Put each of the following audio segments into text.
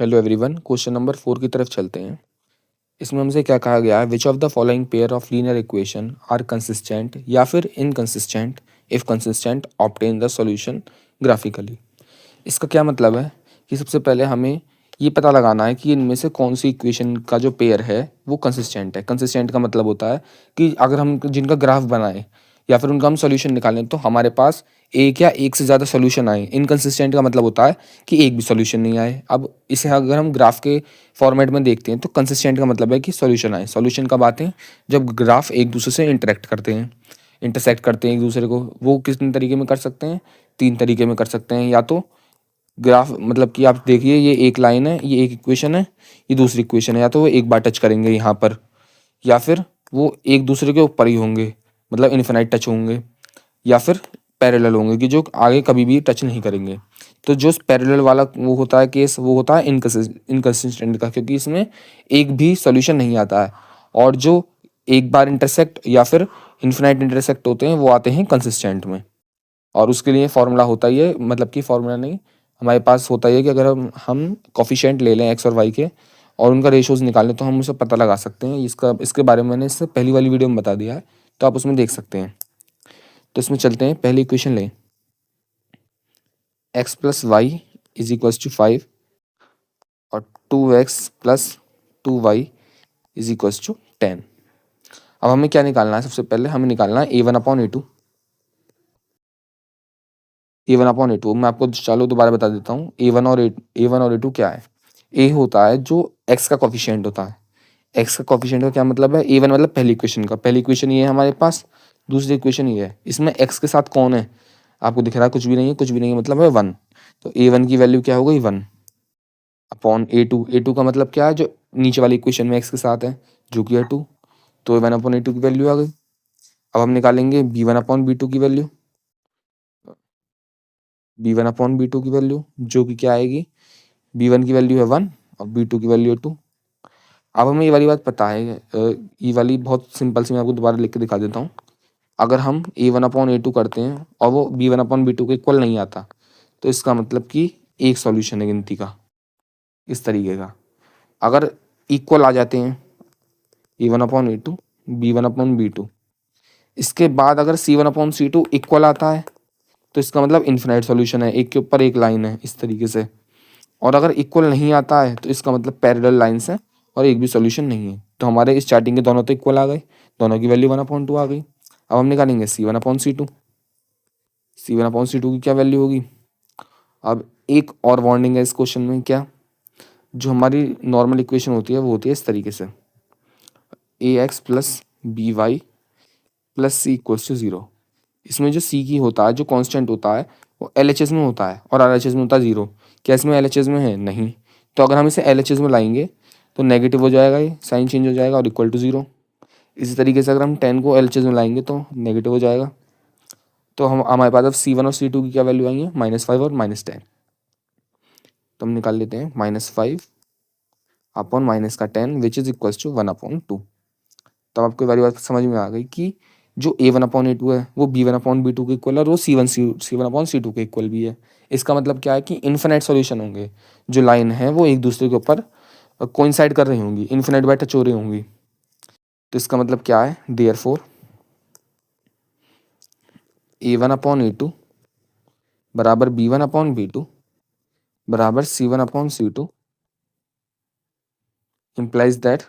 Hello everyone, question number 4 की तरफ चलते हैं। इसमें हमसे क्या कहा गया है, which of the following pair of linear equation are consistent या फिर inconsistent, if consistent obtain the solution graphically. इसका क्या मतलब है कि सबसे पहले हमें ये पता लगाना है कि इनमें से कौन सी इक्वेशन का जो पेयर है वो कंसिस्टेंट है। कंसिस्टेंट का मतलब होता है कि अगर हम जिनका ग्राफ बनाएं या फिर उनका हम सॉल्यूशन निकालें तो हमारे पास एक या एक से ज़्यादा सॉल्यूशन आए। इनकंसिस्टेंट का मतलब होता है कि एक भी सॉल्यूशन नहीं आए। अब इसे अगर हम ग्राफ के फॉर्मेट में देखते हैं तो कंसिस्टेंट का मतलब है कि सॉल्यूशन आए। सॉल्यूशन कब आते हैं? जब ग्राफ एक दूसरे से इंटरेक्ट करते हैं, इंटरसेक्ट करते हैं एक दूसरे को। वो किस तरीके में कर सकते हैं? 3 तरीके में कर सकते हैं। या तो ग्राफ मतलब कि आप देखिए, ये एक लाइन है, ये एक इक्वेशन है, ये दूसरी इक्वेशन है। या तो वो एक बार टच करेंगे यहाँ पर, या फिर वो एक दूसरे के ऊपर ही होंगे, मतलब इन्फिनाइट टच होंगे, या फिर पैरेलल होंगे कि जो आगे कभी भी टच नहीं करेंगे। तो जो पैरेलल वाला वो होता है केस, वो होता है इनकंसिस्टेंट का, क्योंकि इसमें एक भी सॉल्यूशन नहीं आता है। और जो एक बार इंटरसेक्ट या फिर इन्फिनाइट इंटरसेक्ट होते हैं वो आते हैं कंसिस्टेंट में। और उसके लिए फॉर्मूला होता ही है, मतलब कि फॉर्मूला नहीं, हमारे पास होता ही है कि अगर हम कॉफिशिएंट ले लें एक्स और वाई के और उनका रेशोज़ निकाल लें तो हम उसे पता लगा सकते हैं। इसके बारे में मैंने इससे पहली वाली वीडियो में बता दिया है, तो आप उसमें देख सकते हैं। तो इसमें चलते हैं, पहली इक्वेशन लें, x plus y is equals to 5 और 2x plus 2y is equals to 10। अब हमें क्या निकालना है? सबसे पहले हमें निकालना है a1/a2। a1/a2 मैं आपको चलो दोबारा बता देता हूँ। a1 और a2 क्या है? a होता है जो x का कॉफिशिएंट होता है। x का कॉफिशिएंट का क्या मतलब है? a1 मतलब पहली इक्वेशन का, पहली इक्वेशन ये है हमारे पास, दूसरी इक्वेशन ये है। इसमें x के साथ कौन है? आपको दिख रहा है कुछ भी नहीं है, कुछ भी नहीं है मतलब है 1। तो a1 की वैल्यू क्या हो गई? 1 अपॉन a2 का मतलब क्या है? जो नीचे वाली इक्वेशन में x के साथ है, जो कि है 2। तो 1/a2 की वैल्यू आ गई। अब हम निकालेंगे b1/b2 की वैल्यू, b1/b2 की वैल्यू, जो कि क्या आएगी? b1 की वैल्यू है 1 और b2 की वैल्यू है 2। अब हमें ये वाली बात पता है, ये वाली बहुत सिंपल सी, मैं आपको दोबारा लिख के दिखा देता हूँ। अगर हम a1/a2 करते हैं और वो b1/b2 के इक्वल नहीं आता, तो इसका मतलब कि एक सॉल्यूशन है गिनती का, इस तरीके का। अगर इक्वल आ जाते हैं a1/a2, b1/b2, इसके बाद अगर c1/c2 इक्वल आता है तो इसका मतलब इन्फिनाइट सॉल्यूशन है, एक के ऊपर एक लाइन है, इस तरीके से। और अगर इक्वल नहीं आता है तो इसका मतलब पैरेलल लाइन्स है और एक भी सॉल्यूशन नहीं है। तो हमारे स्टार्टिंग के दोनों तो इक्वल आ गए, दोनों की वैल्यू 1/2 आ गई। अब हम निकालेंगे c1/c2। c1/c2 की क्या वैल्यू होगी? अब एक और वार्निंग है इस क्वेश्चन में, क्या? जो हमारी नॉर्मल इक्वेशन होती है वो होती है इस तरीके से, ax plus b y plus c equals to 0। इसमें जो सी की होता है, जो कांस्टेंट होता है, वो एलएचएस में होता है और आरएचएस में होता है 0। क्या इसमें एलएचएस में है? नहीं। तो अगर हम इसे एलएचएस में लाएंगे तो नेगेटिव हो जाएगा, ये साइन चेंज हो जाएगा और इक्वल टू 0। इसी तरीके से अगर हम 10 को एलएचएस में लाएंगे तो नेगेटिव हो जाएगा। तो हम हमारे पास अब c1 और c2 की क्या वैल्यू आई है? -5 और -10। तो हम निकाल लेते हैं -5 अपॉन माइनस का 10 विच इज इक्वल्स टू 1/2। तब आपको ये वाली बात समझ में आ गई कि जो a1/a2 है वो b1/b2 के इक्वल है और वो c1/c2 के इक्वल भी है। इसका मतलब क्या है कि इन्फिनाइट सॉल्यूशन होंगे। जो लाइन है वो एक दूसरे के ऊपर कोइंसाइड कर रही होंगी, इन्फिनाइट बाय टच हो रही होंगी। तो इसका मतलब क्या है? देयरफॉर a1/a2 बराबर b1/b2 बराबर c1/c2 implies दैट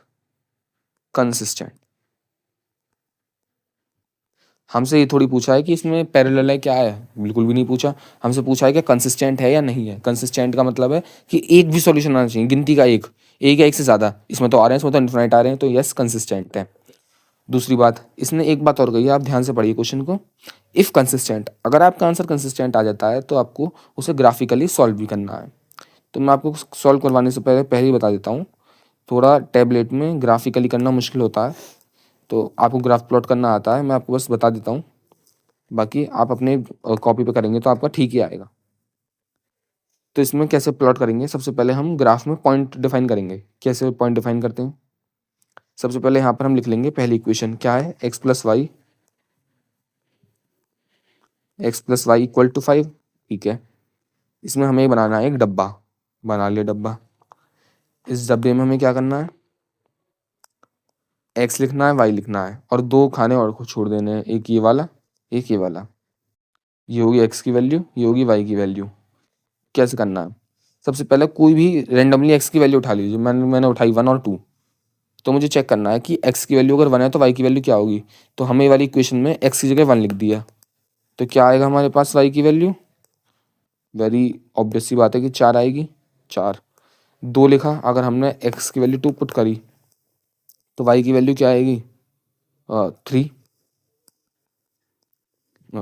कंसिस्टेंट। हमसे ये थोड़ी पूछा है कि इसमें पैरेलल है क्या है, बिल्कुल भी नहीं पूछा। हमसे पूछा है कि कंसिस्टेंट है या नहीं है। कंसिस्टेंट का मतलब है कि एक भी सॉल्यूशन आना चाहिए, गिनती का एक या एक से ज़्यादा। इसमें तो आ रहे हैं, इसमें तो इन्फिनाइट आ रहे हैं, तो यस कंसिस्टेंट है। दूसरी बात, इसने एक बात और कही है, आप ध्यान से पढ़िए क्वेश्चन को। इफ़ कंसिस्टेंट, अगर आपका आंसर कंसिस्टेंट आ जाता है तो आपको उसे ग्राफिकली सॉल्व भी करना है। तो मैं आपको सॉल्व करवाने से पहले ही बता देता हूँ, थोड़ा टैबलेट में ग्राफिकली करना मुश्किल होता है। तो आपको ग्राफ प्लॉट करना आता है, मैं आपको बस बता देता हूँ, बाकी आप अपने कॉपी पे करेंगे तो आपका ठीक ही आएगा। तो इसमें कैसे प्लॉट करेंगे? सबसे पहले हम ग्राफ में पॉइंट डिफाइन करेंगे। कैसे पॉइंट डिफाइन करते हैं? सबसे पहले यहाँ पर हम लिख लेंगे पहली इक्वेशन क्या है, x+y इक्वल टू 5। ठीक है, इसमें हमें बनाना है एक डब्बा, बना लिया डब्बा। इस डब्बे में हमें क्या करना है, x लिखना है, y लिखना है और 2 खाने और को छोड़ देने हैं, एक ये वाला, एक ये वाला। ये होगी x की वैल्यू, ये होगी y की वैल्यू। कैसे करना है, सबसे पहले कोई भी रेंडमली x की वैल्यू उठा लीजिए। मैंने उठाई 1 और 2। तो मुझे चेक करना है कि x की वैल्यू अगर 1 है तो y की वैल्यू क्या होगी। तो हमें ये वाली इक्वेशन में x की जगह 1 लिख दिया, तो क्या आएगा हमारे पास y की वैल्यू, वेरी ऑब्वियस सी बात है कि 4 आएगी। 4, 2 लिखा, अगर हमने x की वैल्यू 2 पुट करी तो y की वैल्यू क्या आएगी, 3,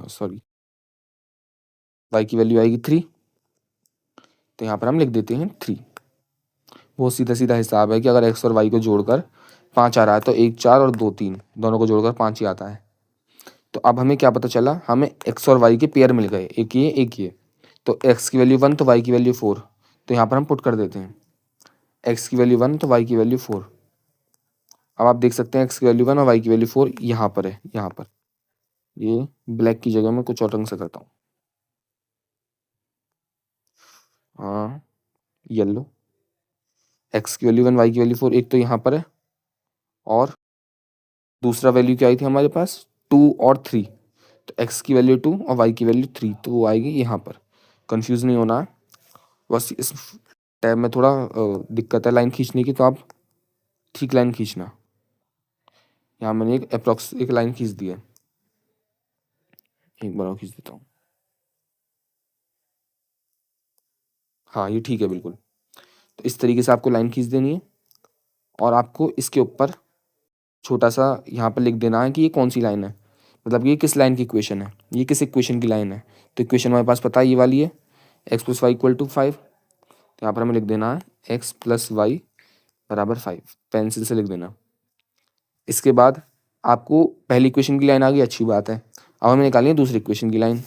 सॉरी, y की वैल्यू आएगी 3। तो यहाँ पर हम लिख देते हैं 3। वो सीधा सीधा हिसाब है कि अगर x और y को जोड़कर 5 आ रहा है तो 1 4 और 2 3 दोनों को जोड़कर 5 ही आता है। तो अब हमें क्या पता चला, हमें x और y के पेयर मिल गए, एक ये एक ये। तो x की वैल्यू 1 तो y की वैल्यू 4, तो यहाँ पर हम पुट कर देते हैं x की वैल्यू 1 तो y की वैल्यू 4। अब आप देख सकते हैं x की वैल्यू 1 और y की वैल्यू 4 यहाँ पर है। यहाँ पर ये ब्लैक की जगह में कुछ और रंग से करता हूँ, हाँ येलो। x की वैल्यू 1 y की वैल्यू 4 एक तो यहाँ पर है, और दूसरा वैल्यू क्या आई थी हमारे पास 2 और 3। तो x की वैल्यू 2 और y की वैल्यू 3, तो वो आएगी यहाँ पर। कंफ्यूज नहीं होना है, बस इस टैब में थोड़ा दिक्कत है लाइन खींचने की, तो आप ठीक लाइन खींचना। यहाँ मैंने एक अप्रॉक्स एक लाइन खींच दी है, एक बार और खींच देता हूँ। हाँ ये ठीक है बिल्कुल। तो इस तरीके से आपको लाइन खींच देनी है और आपको इसके ऊपर छोटा सा यहाँ पर लिख देना है कि ये कौन सी लाइन है, मतलब ये किस लाइन की इक्वेशन है, ये किस इक्वेशन की लाइन है। तो इक्वेशन हमारे पास पता है ये वाली है, x plus y equal to 5। तो यहाँ पर हमें लिख देना है x प्लस वाई बराबर 5, पेंसिल से लिख देना। इसके बाद आपको पहली इक्वेशन की लाइन आ गई, अच्छी बात है। अब हमें निकालनी है दूसरी इक्वेशन की लाइन,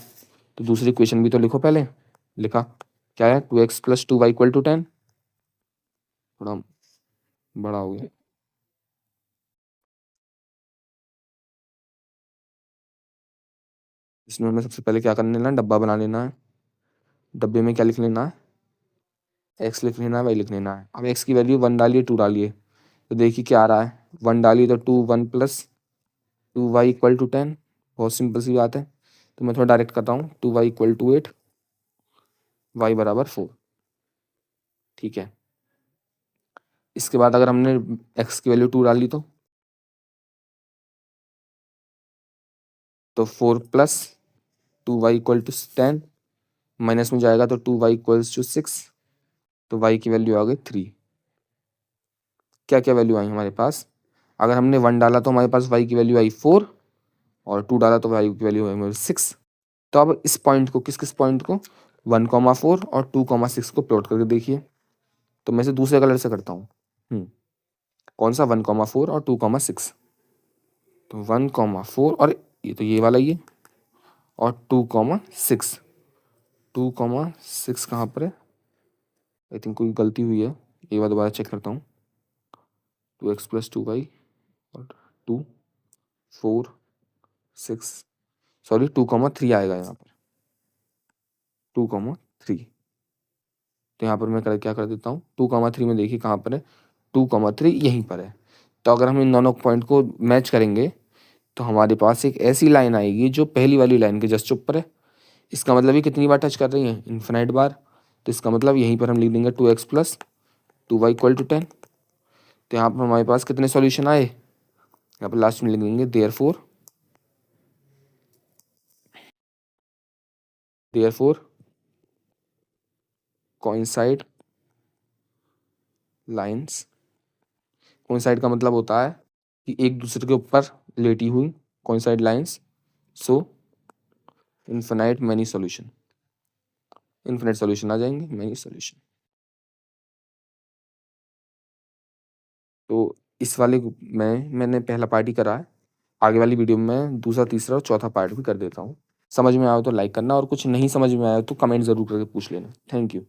तो दूसरी इक्वेशन भी तो लिखो पहले। लिखा क्या है, 2x plus 2y equal to 10। थोड़ा बड़ा हो गया, इसमें हमें सबसे पहले क्या कर लेना है, डब्बा बना लेना है। डब्बे में क्या लिख लेना है, x लिख लेना है, y लिख लेना है। अब x की वैल्यू 1 डालिए 2 डालिए, तो देखिए क्या आ रहा है, 1 डालिए तो 2, 1 प्लस 2y इक्वल टू 10। बहुत सिंपल सी बात है, तो मैं थोड़ा डायरेक्ट करता हूँ, 2y इक्वल टू 8, y बराबर 4। ठीक है, इसके बाद अगर हमने x की वैल्यू 2 डाली तो 4 plus 2y equal to 10, minus में जाएगा तो 2y इक्वल्स टू 6, तो y की वैल्यू आ गई 3। क्या क्या वैल्यू आई हमारे पास, अगर हमने 1 डाला तो हमारे पास y की वैल्यू आई 4, और 2 डाला तो y की वैल्यू आई हमारी 6। तो अब इस पॉइंट को, किस किस पॉइंट को, 1,4 और 2,6 को प्लॉट करके देखिए। तो मैं इसे दूसरे कलर से करता हूँ। कौन सा, 1,4 और 2,6। तो 1,4 और ये तो ये वाला, ये और 2,6। 2,6 कहाँ पर है, आई थिंक कोई गलती हुई है, एक बार दोबारा चेक करता हूँ। 2x प्लस 2y और 2 4 6, सॉरी 2,3 आएगा यहाँ पर, 2,3। तो यहाँ पर मैं क्या कर देता हूँ, 2,3 में देखिए कहाँ पर है, 2,3 यहीं पर है। तो अगर हम इन दोनों पॉइंट को मैच करेंगे तो हमारे पास एक ऐसी लाइन आएगी जो पहली वाली लाइन के जस्ट ऊपर है। इसका मतलब ये कितनी बार टच कर रही है, इन्फिनाइट बार। तो इसका मतलब यहीं पर हम लिख देंगे 2x plus 2y equal to 10। तो यहाँ पर हमारे पास कितने सॉल्यूशन आए, यहाँ पर लास्ट में लिख देंगे देयरफॉर कोइंसाइड लाइंस। कोइंसाइड का मतलब होता है कि एक दूसरे के ऊपर लेटी हुई, coincide lines. So infinite many solution, infinite solution आ जाएंगे, मैनी सॉल्यूशन। तो इस वाले में मैंने पहला पार्ट ही करा है, आगे वाली वीडियो में दूसरा तीसरा और चौथा पार्ट भी कर देता हूँ। समझ में आया तो लाइक करना, और कुछ नहीं समझ में आया तो कमेंट ज़रूर करके पूछ लेना। Thank you.